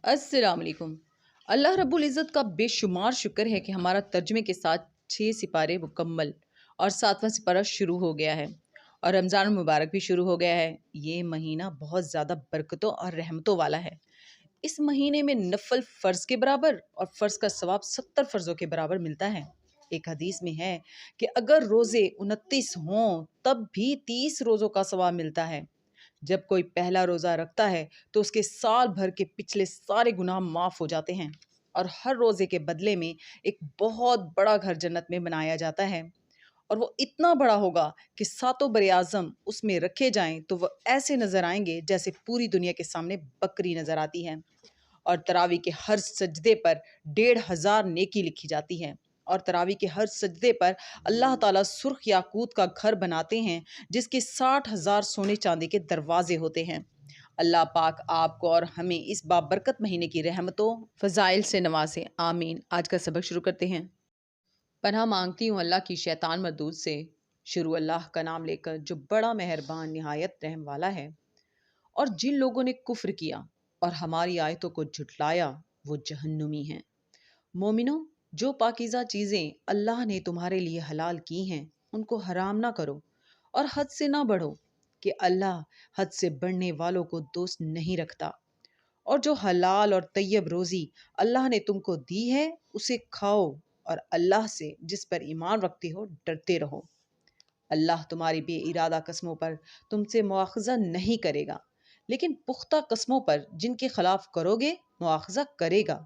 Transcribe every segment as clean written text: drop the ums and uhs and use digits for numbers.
अस्सलाम वालेकुम। अल्लाह रब्बुल इज़्ज़त का बेशुमार शुक्र है कि हमारा तर्जुमे के साथ 6 सिपारे मुकम्मल और 7वां सिपारा शुरू हो गया है और रमज़ान मुबारक भी शुरू हो गया है। ये महीना बहुत ज़्यादा बरकतों और रहमतों वाला है। इस महीने में नफ़ल फ़र्ज़ के बराबर और फ़र्ज़ का सवाब 70 फ़र्ज़ों के बराबर मिलता है। एक हदीस में है कि अगर रोज़े 29 हों तब भी 30 रोज़ों का सवाब मिलता है। जब कोई पहला रोज़ा रखता है तो उसके साल भर के पिछले सारे गुनाह माफ़ हो जाते हैं और हर रोज़े के बदले में एक बहुत बड़ा घर जन्नत में बनाया जाता है और वो इतना बड़ा होगा कि सातों बरे-आज़म उसमें रखे जाएं तो वो ऐसे नज़र आएंगे जैसे पूरी दुनिया के सामने बकरी नज़र आती है। और तरावी के हर सजदे पर 1500 नेकी लिखी जाती है और तरावी के हर सजदे पर अल्लाह ताला सुर्ख याकूत का घर बनाते हैं जिसके 60,000 सोने चांदी के दरवाजे होते हैं। अल्लाह पाक आपको और हमें इस बाबरकत महीने की रहमतों फ़ज़ाइल से नवाजे, आमीन। आज का सबक शुरू करते हैं। पनाह मांगती हूँ अल्लाह की शैतान मरदूद से। शुरू अल्लाह का नाम लेकर जो बड़ा मेहरबान निहायत रहम वाला है। और जिन लोगों ने कुफ्र किया और हमारी आयतों को झुटलाया वो जहन्नुमी हैं। मोमिनो, जो पाकीज़ा चीज़ें अल्लाह ने तुम्हारे लिए हलाल की हैं उनको हराम ना करो और हद से ना बढ़ो कि अल्लाह हद से बढ़ने वालों को दोस्त नहीं रखता। और जो हलाल और तैयब रोज़ी अल्लाह ने तुमको दी है उसे खाओ और अल्लाह से जिस पर ईमान रखते हो डरते रहो। अल्लाह तुम्हारी बेइरादा कस्मों पर तुमसे मुआखज़ा नहीं करेगा, लेकिन पुख्ता कस्मों पर जिनके खिलाफ करोगे मुआखज़ा करेगा।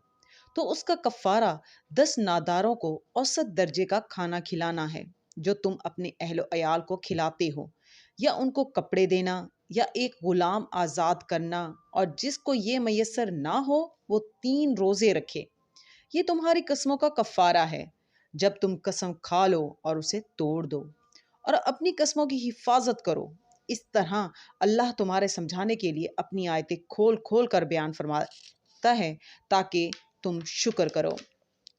तो उसका कफ़ारा 10 नादारों को औसत दर्जे का खाना खिलाना है जो तुम अपने अहलो अयाल को खिलाते हो, या उनको कपड़े देना या एक गुलाम आज़ाद करना, और जिसको ये मैसर ना हो वो 3 रोज़े रखे। ये तुम्हारी कस्मों का कफ़ारा है जब तुम कसम खा लो और उसे तोड़ दो, और अपनी कस्मों की हिफाजत करो। इस तरह अल्लाह तुम्हारे समझाने के लिए अपनी आयतें खोल खोल कर बयान फरमाता है ताकि तुम शुक्र करो।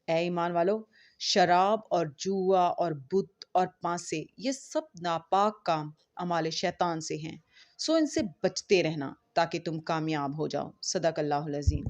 ए ईमान वालो, शराब और जुआ और बुत और पांसे ये सब नापाक काम अमाले शैतान से हैं, सो इनसे बचते रहना ताकि तुम कामयाब हो जाओ। सदक अल्लाहुल अज़ीम।